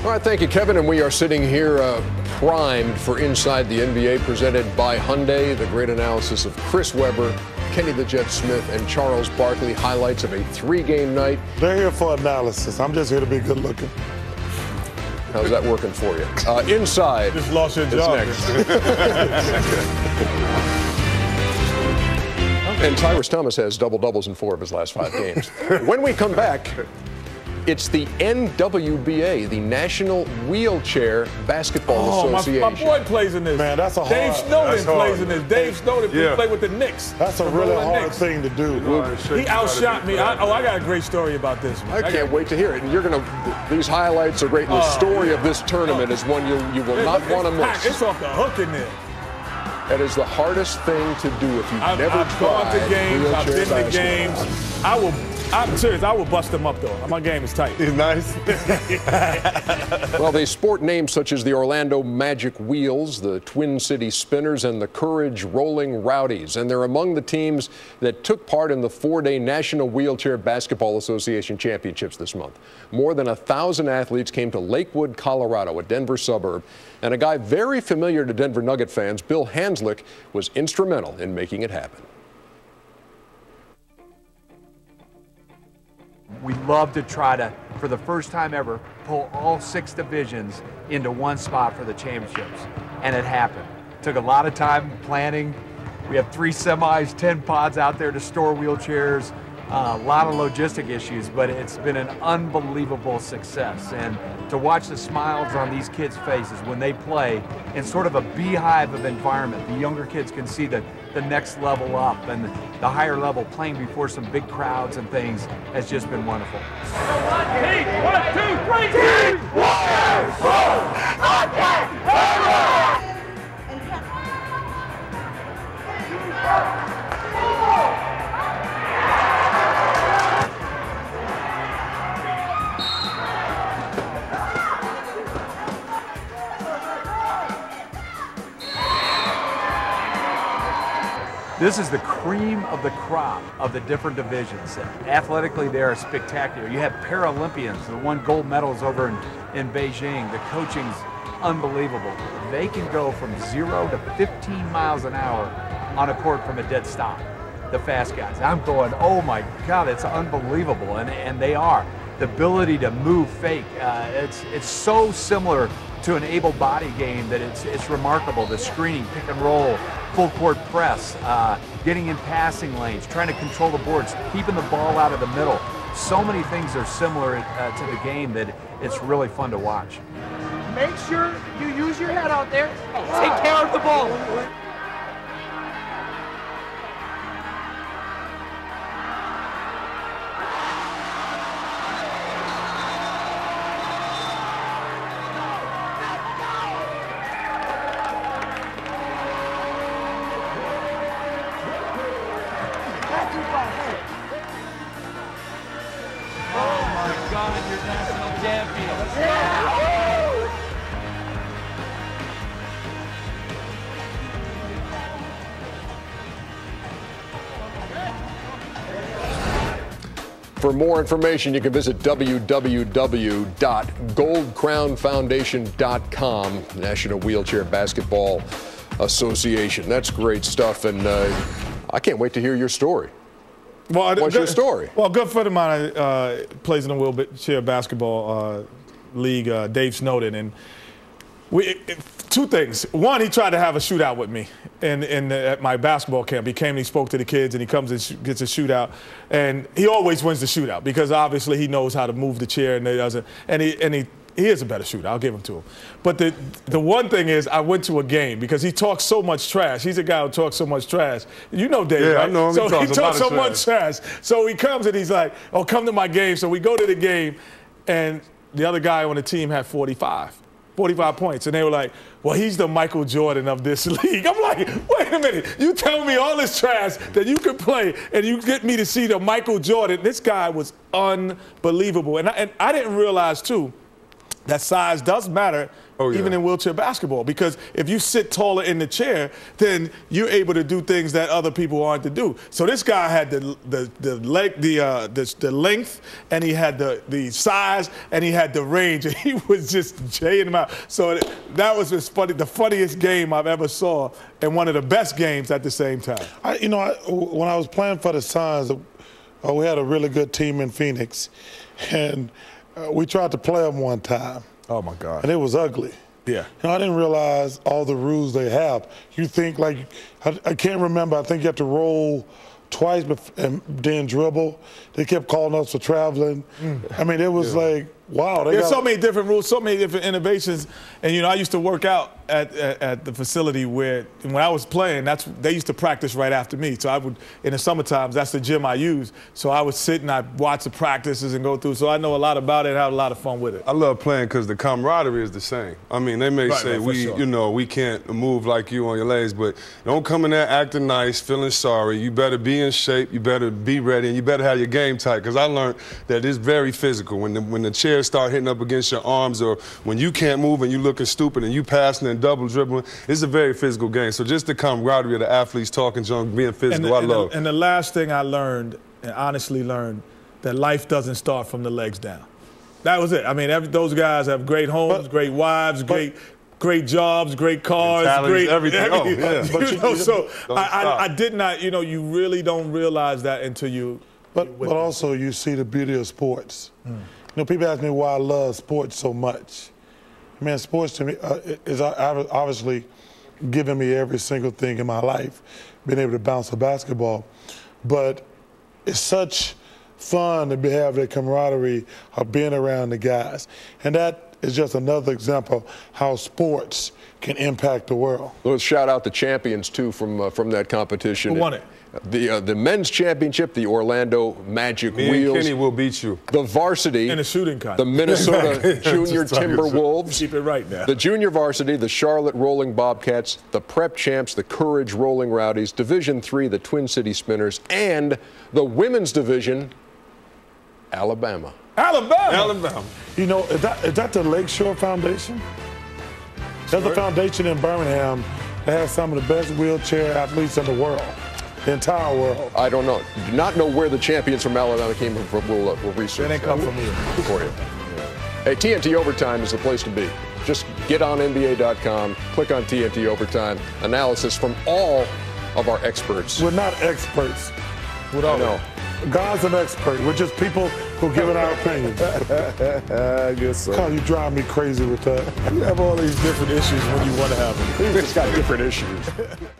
All right, thank you, Kevin. And we are sitting here primed for Inside the NBA, presented by Hyundai. The great analysis of Chris Webber, Kenny the Jet Smith, and Charles Barkley. Highlights of a 3-game night. They're here for analysis. I'm just here to be good looking. How's that working for you? Inside. Just lost your job. And Tyrus Thomas has double-doubles in 4 of his last 5 games. When we come back, it's the NWBA, the National Wheelchair Basketball Association. My boy plays in this. Man, that's a hard. Dave Snowden plays in this. Dave Snowden played with the Knicks. That's a really hard thing to do. He outshot me. I got a great story about this one. I can't wait to hear it. And you're going to, these highlights are great. And the story of this tournament is one you will not want to miss. It's off the hook in there. That is the hardest thing to do if you've never tried. I've gone to games. I've been to games. I'm serious. I will bust them up, though. My game is tight. He's nice. Well, they sport names such as the Orlando Magic Wheels, the Twin City Spinners, and the Courage Rolling Rowdies. And they're among the teams that took part in the 4-day National Wheelchair Basketball Association Championships this month. More than 1,000 athletes came to Lakewood, Colorado, a Denver suburb. And a guy very familiar to Denver Nugget fans, Bill Hanslick, was instrumental in making it happen. We love to try to, for the first time ever, pull all 6 divisions into one spot for the championships. And it happened. It took a lot of time planning. We have 3 semis, 10 pods out there to store wheelchairs, a lot of logistic issues, but it's been an unbelievable success. And to watch the smiles on these kids' faces when they play in sort of a beehive of environment, the younger kids can see the next level up, and the higher level playing before some big crowds and things has just been wonderful. 1, 2, 3, team! Warriors! This is the cream of the crop of the different divisions. Athletically, they are spectacular. You have Paralympians, the won gold medals over in Beijing. The coaching's unbelievable. They can go from 0 to 15 miles an hour on a court from a dead stop, the fast guys. I'm going, oh my God, it's unbelievable, and they are. The ability to move fake, it's so similar to an able-bodied game that it's remarkable. The screening, pick and roll, full court press, getting in passing lanes, trying to control the boards, keeping the ball out of the middle. So many things are similar to the game that it's really fun to watch. Make sure you use your head out there. Take care of the ball. For more information, you can visit www.goldcrownfoundation.com, National Wheelchair Basketball Association. That's great stuff, and I can't wait to hear your story. Well, what's your story? Well, a good friend of mine plays in the wheelchair basketball league, Dave Snowden, and two things. One, he tried to have a shootout with me at my basketball camp. He came and he spoke to the kids, and he comes and gets a shootout, and he always wins the shootout because obviously he knows how to move the chair, and he doesn't. And he is a better shooter. I'll give him to him. But the one thing is, I went to a game because he talks so much trash. He's a guy who talks so much trash. You know Dave, right? I know him. So he talks so much trash. So he comes and he's like, "Oh, come to my game." So we go to the game, and the other guy on the team had 45 points. And they were like, well, he's the Michael Jordan of this league. I'm like, wait a minute. You tell me all this trash that you can play, and you get me to see the Michael Jordan. This guy was unbelievable. And I didn't realize, too, that size does matter even in wheelchair basketball, because if you sit taller in the chair, then you're able to do things that other people aren't to do. So this guy had the length, and he had the size, and he had the range, and he was just jaying them out. So that was just funny, the funniest game I've ever saw, and one of the best games at the same time. When I was playing for the Suns, we had a really good team in Phoenix, and we tried to play them one time. Oh, my God. And it was ugly. Yeah. I didn't realize all the rules they have. You think, like, I can't remember, I think you have to roll twice and then dribble. They kept calling us for traveling. I mean, it was like, wow. There's so many different rules, so many different innovations. And, I used to work out at the facility where, when I was playing, they used to practice right after me. So I would, in the summer times, that's the gym I use. So I would sit and I'd watch the practices and go through. So I know a lot about it and have a lot of fun with it. I love playing because the camaraderie is the same. I mean, they may say we can't move like you on your legs, but don't come in there acting nice, feeling sorry. You better be in shape, you better be ready, and you better have your game tight, because I learned that it's very physical. When the chairs start hitting up against your arms, or when you can't move and you looking stupid and you passing and double dribbling, it's a very physical game. So just the camaraderie of the athletes talking junk, being physical, I love. And the last thing I learned, and honestly learned, that life doesn't start from the legs down. That was it. I mean, those guys have great homes, great wives, great jobs, great cars, great everything. Oh, yeah. But so I did not. You really don't realize that until you. But also you see the beauty of sports. People ask me why I love sports so much. Man, sports to me is obviously giving me every single thing in my life, being able to bounce a basketball. But it's such fun to have that camaraderie of being around the guys. And that is just another example how sports can impact the world. Let's shout out the champions, too, from that competition. Who won it? The men's championship, the Orlando Magic Me Wheels. and Kenny will beat you. The varsity. In a shooting contest. The Minnesota Junior Timberwolves. Keep it right now. The junior varsity, the Charlotte Rolling Bobcats, the prep champs, the Courage Rolling Rowdies, Division III, the Twin City Spinners, and the women's division, Alabama. Alabama. Is that the Lakeshore Foundation? There's a foundation in Birmingham that has some of the best wheelchair athletes in the world. The entire world. I don't know. Do not know where the champions from Alabama came from. We'll research. They come from here. For you. Hey, TNT Overtime is the place to be. Just get on NBA.com, click on TNT Overtime. Analysis from all of our experts. We're not experts. I know. God's an expert. We're just people who give it our opinion. God, you drive me crazy with that. You have all these different issues when you want to have them. We've just got different issues.